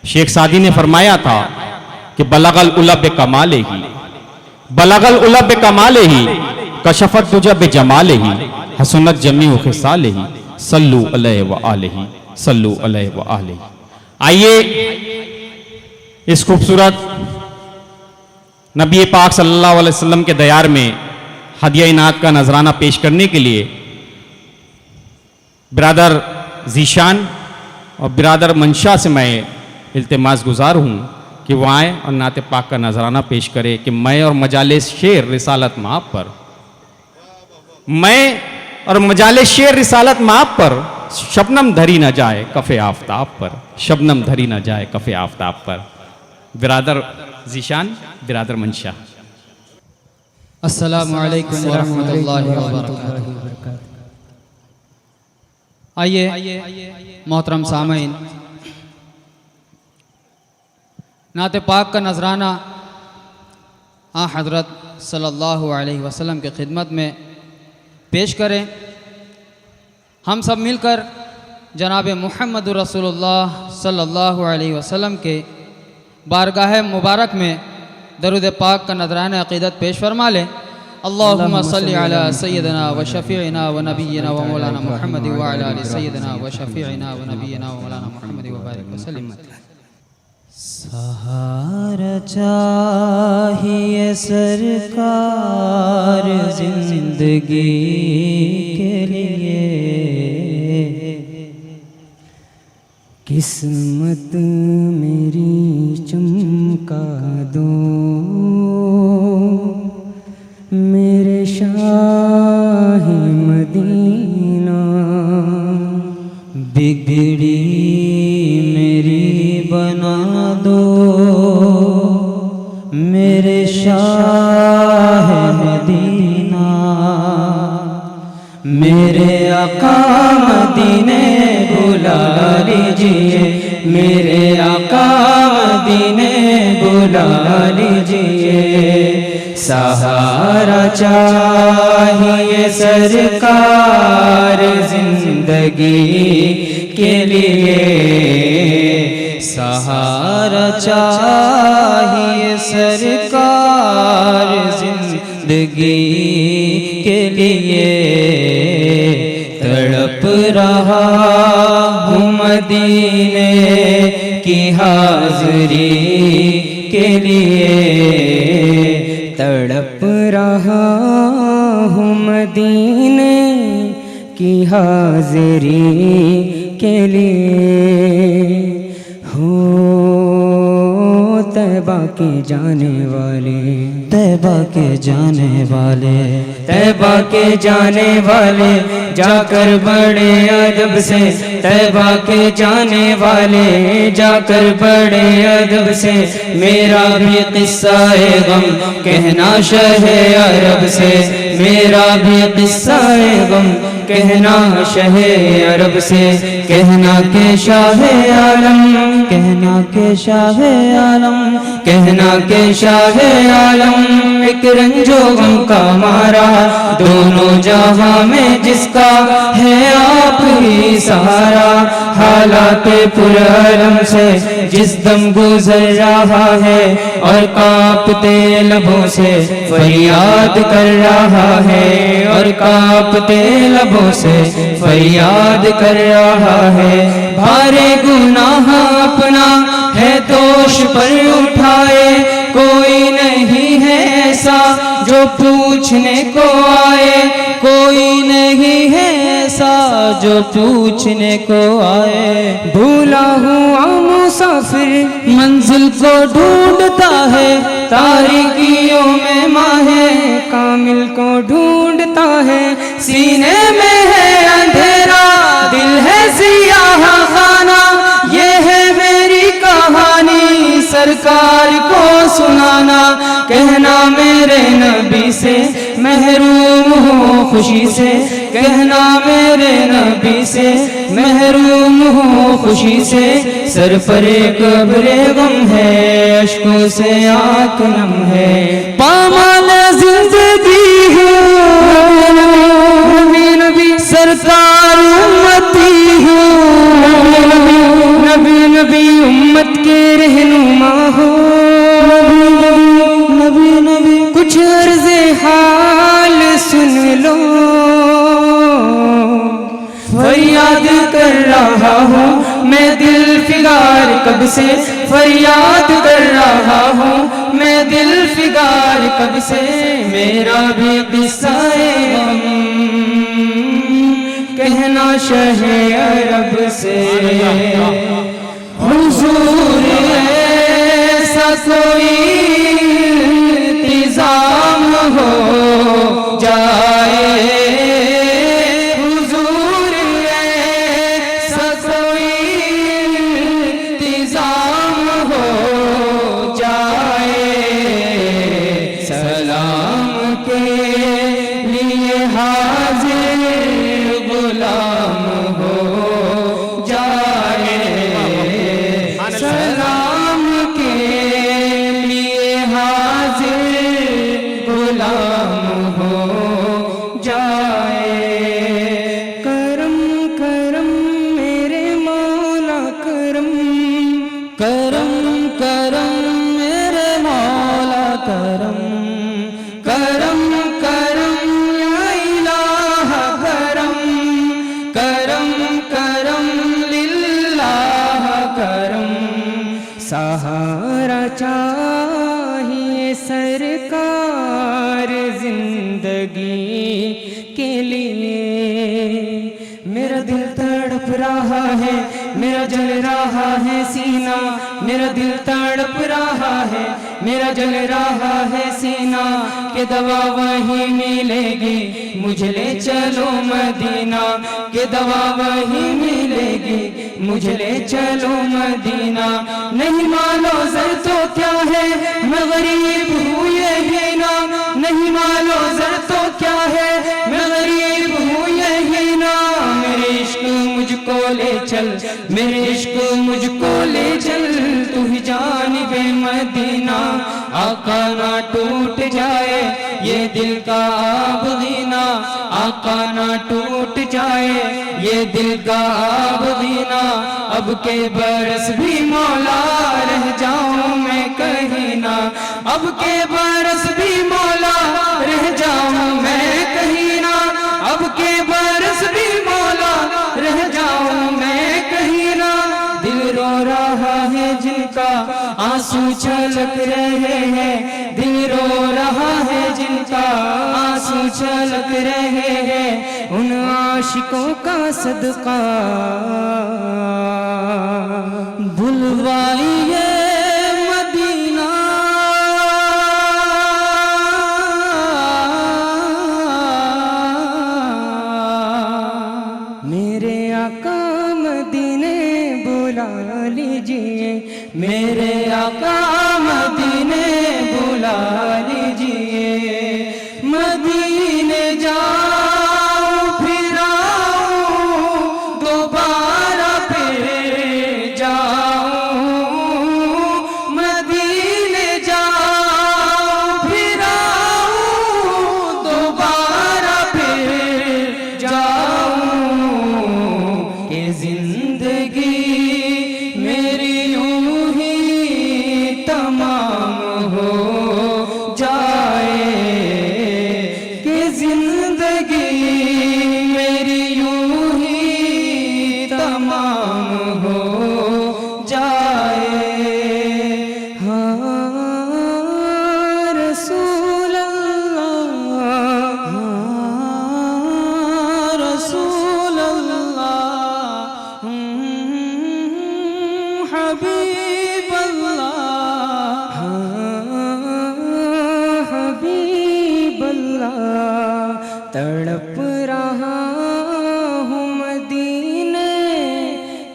شیخ Saadi نے فرمایا تھا کہ بلغ العلا بکمالہ بلغ العلا بکمالہ کشفت الدجی بجمالہ حسنت جمیع خصالہ صلو علیہ وآلہ صلو علیہ وآلہ۔ آئیے اس خوبصورت نبی پاک صلی اللہ علیہ وسلم کے دیار میں ہدیہ نعت کا نذرانہ پیش کرنے کے لیے برادر ذیشان اور برادر منشا سے میں التماس گزار ہوں کہ وہ آئیں اور نعت پاک کا نذرانہ پیش کرے کہ میں اور مجالس شعر رسالت مآب پر، میں اور مجالس شعر رسالت مآب پر شبنم دھری نہ جائے کف آفتاب پر، شبنم دھری نہ جائے کف آفتاب پر۔ برادر ذیشان، برادر منشا۔ السلام علیکم ورحمۃ اللہ وبرکاتہ۔ آئیے محترم سامعین، نعت پاک کا نذرانہ آن حضرت صلی اللہ علیہ وسلم کی خدمت میں پیش کریں۔ ہم سب مل کر جناب محمد رسول اللہ صلی اللہ علیہ وسلم کے بارگاہ مبارک میں درود پاک کا نذرانہ عقیدت پیش فرما لیں۔ اللہم صلی علی سیدنا و شفیعنا و نبینا و مولانا محمد و علی آل سیدنا و شفیعنا و نبینا و مولانا محمد و بارک وسلم۔ سہارا چاہیے سرکار زندگی کے لیے، قسمت میری چمکا دو میرے شاہ مدینہ، بگڑی میری بنا دو میرے شاہ مدینہ، میرے آقا مدینے بلا لیجئے، میرے آقا مدینے بلا لیجئے۔ سہارا چاہیے سرکار زندگی کے لیے، سہارا چاہیے سرکار زندگی کے لیے، تڑپ رہا ہوں مدینے کی حاضری کے لیے، تڑپ رہا ہوں مدینے کی حاضری کے لیے۔ ہو طیبہ کے جانے والے، طیبہ کے جانے والے، طیبہ کے جانے والے، جا کر بڑے ادب سے، طیبہ کے جانے والے، جا کر بڑے ادب سے، میرا بھی قصہ غم کہنا شہ عرب سے، میرا بھی قصہ غم کہنا شہ عرب سے، کہنا کہ شاہ عالم، کہنا کہ شاہ عالم، کہنا کہ شاہ عالم، ایک رنج و غم کا مارا دونوں جہاں میں جس کا ہے آپ ہی سہارا، حالات پرعلم سے جس دم گزر رہا ہے اور کانپتے لبوں سے فریاد کر رہا ہے، اور کانپتے لبوں سے فریاد کر رہا ہے، بھارے گناہ اپنا ہے دوش پر اٹھائے، کوئی نہیں ہے ایسا جو پوچھنے کو آئے، کوئی نہیں ہے ایسا جو پوچھنے کو آئے، بھولا ہوا مسافر منزل کو ڈھونڈتا ہے، تاریکیوں میں ماہ کامل کو ڈھونڈتا ہے، سینے میں ہے اندھیرا دل ہے سیاہ خانہ، یہ ہے میری کہانی سرکار کو سنانا، کہنا میرے نبی سے محروم ہوں خوشی سے، کہنا میرے نبی سے محروم ہوں خوشی سے، سر پر قبر غم ہے اشکوں سے آنکھ نم ہے، پامال زندگی ہوں نبی نبی سرکار امتی ہوں، نبی نبی امت کی فگار کب سے فریاد کر رہا ہوں، میں دل فگار کب سے، میرا بھی قصہ غم کہنا شہ عرب سے، حضور ایسا کوئی انتظام ہو جائے، حضور ایسا کوئی انتظام ہو جائے، سلام کے لیے حاضر غلام ہو جائے، سلام کے لیے حاضر غلام ہو جائے، کرم کرم میرے مولا کرم، کرم کرم میرے مولا کرم، کرم کرم یا الہ کرم، کرم کرم للہ کرم، سہارا چاہیے سرکار زندگی کے لیے، میرا دل تڑپ رہا ہے، میرا جل رہا ہے سینہ، میرا دل تڑپ رہا ہے، میرا جل رہا ہے سینہ، کہ دوا وہیں ملے گی مجھے لے چلو مدینہ، کہ دوا وہیں ملے گی مجھے لے چلو مدینہ، نہیں مالو زر تو کیا ہے میں غریب ہوں یہی نا، نہیں مالو زر تو کیا ہے میں غریب ہوں یہی نا، میرے عشق مجھ کو لے چل، میرے عشق مجھ کو لے چل، تو ہی جانب مدینہ، آقا نہ ٹوٹ جائے یہ دل کا آب غینا، آقا نہ ٹوٹ جائے یہ دل کا آب غینا، اب کے برس بھی مولا رہ جاؤں میں کہیں نہ، اب کے برس بھی مولا رہ جاؤں میں کہیں نہ، اب کے برس بھی مولا رہ جاؤں میں کہیں نہ، دل رو رہا ہے جن کا آنسو چھلک رہے ہیں، دل رو رہا ہے جن کا آنسو چھلک رہے ہیں، ان عاشقوں کا صدقہ بلوائیے مدینہ، میرے آقا مدینے بلا لیجئے، میرے آقا مدینے بلا لیجئے، مدینے جاؤں پھر آؤں دوبارہ پھر جاؤں، مدینے جاؤں پھر آؤں دوبارہ پھر جاؤں، کہ زندگی میری یوں ہی تمام ہو جائے، کہ زندگی میری یوں ہی تمام ہو جائے، ہاں رسول اللہ، ہاں رسول اللہ، حبیب اللہ، حبیب اللہ، تڑپ رہا ہوں مدینے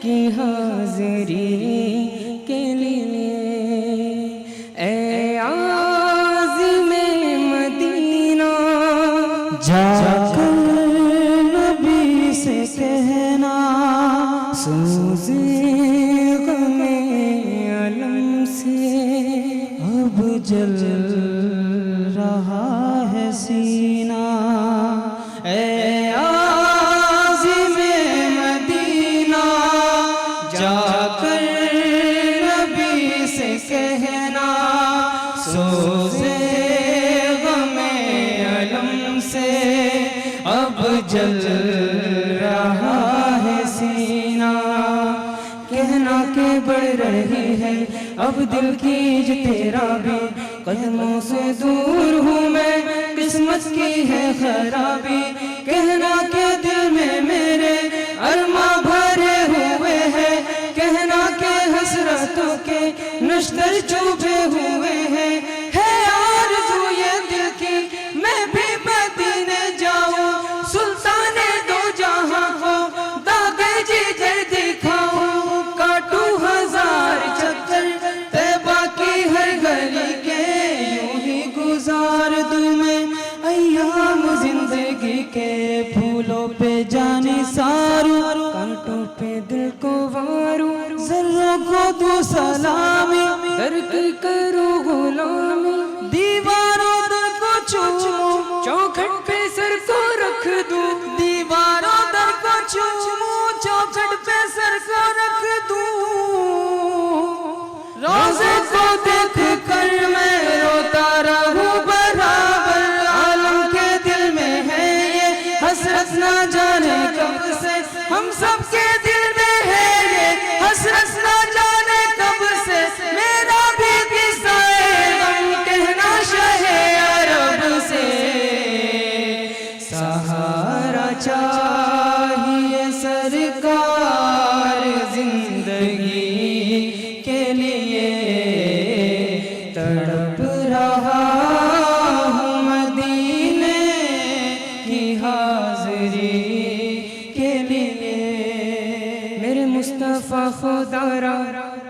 کی حاضری کے لیے، اے عازم مدینہ جا کر نبی سے کہنا، سوزے غم علم سے اب جل رہا ہے سینہ، اے عازم مدینہ جا کر نبی سے کہنا، سوزے غم علم سے اب جل رہا ہے سینہ، کہنا کے بڑھ رہی ہے اب دل کیج تیرا بھی قدموں سے دور ہوں میں قسمت کی ہے خرابی کہنا کہ دل میں میرے ارماں بھرے ہوئے ہیں کہنا کہ حسرتوں کے نشتر چوبے ہوئے ہیں ہے آرزو یہ دل کی میں بھی مدینے جاؤں سلطان دو جہاں ہو داغے جگر دکھاؤں کاٹوں ہزار چکر طیبہ کی ہر گلی کے یوں ہی گزار دوں میں ایام زندگی کے پھولوں پہ جانے ساروں کانٹوں پہ دل کو واروں ذروں کو دو سلامی درک کرو غلامی دیواروں در کو چوموں چوکھٹ پہ سر کو رکھ دوں دیواروں در کو چوموں چوکھٹ پہ سر کو رکھ دوں روزے کو دیکھ کر میں روتا رہوں برابر عالم کے دل میں ہے یہ حسرت نہ جانے کب سے ہم سب کے دل میں ہے یہ حسرت نہ جانے کب سے میرا بھی قصہ غم کہنا شہ عرب سے سہارا چاہیے سرکار زندگی کے لیے تڑپ رہا ہوں مدینے کی حاضری کے لیے میرے مصطفیٰ خدا را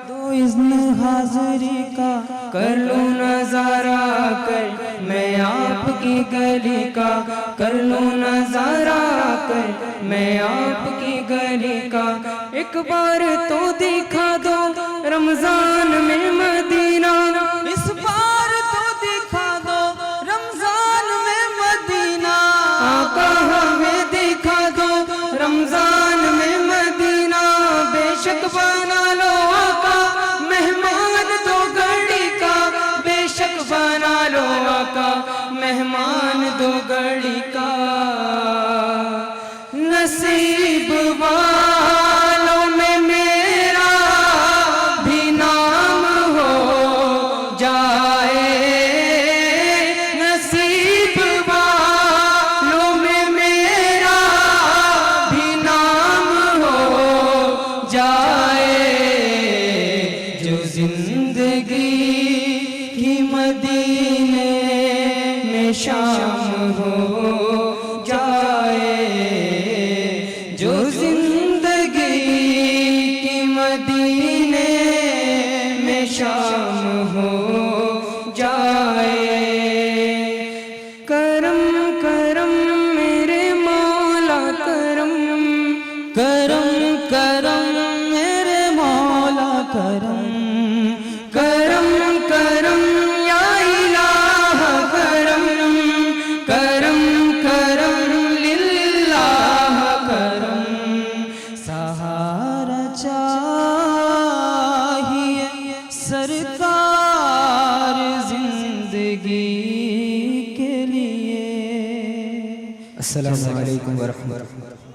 دو اذن حاضری کا کر لوں نظارہ کر میں آپ کی گلی کا کر لوں نظارہ کر میں آپ کی گلی کا ایک بار تو دکھا دو رمضان میں مدینہ اس بار تو دکھا دو رمضان میں مدینہ آقا ہمیں دکھا دو رمضان میں مدینہ بے شک بنا لو آقا مہمان دو گھڑی کا بے شک بنا لو آقا مہمان دو گھڑی کا نصیب والوں میں میرا بھی نام ہو جائے نصیب والوں میں میرا بھی نام ہو جائے جو زندگی کی مدینے میں شام ہو جائے جو زندگی کی مدینے میں شام ہو جائے کرم کرم میرے مولا کرم کرم کرم میرے مولا کرم کرم کرم یا الہ کرم کرم کرم للہ کرم سہارا چاہیے سرکار زندگی کے لیے السلام علیکم ورحمۃ اللہ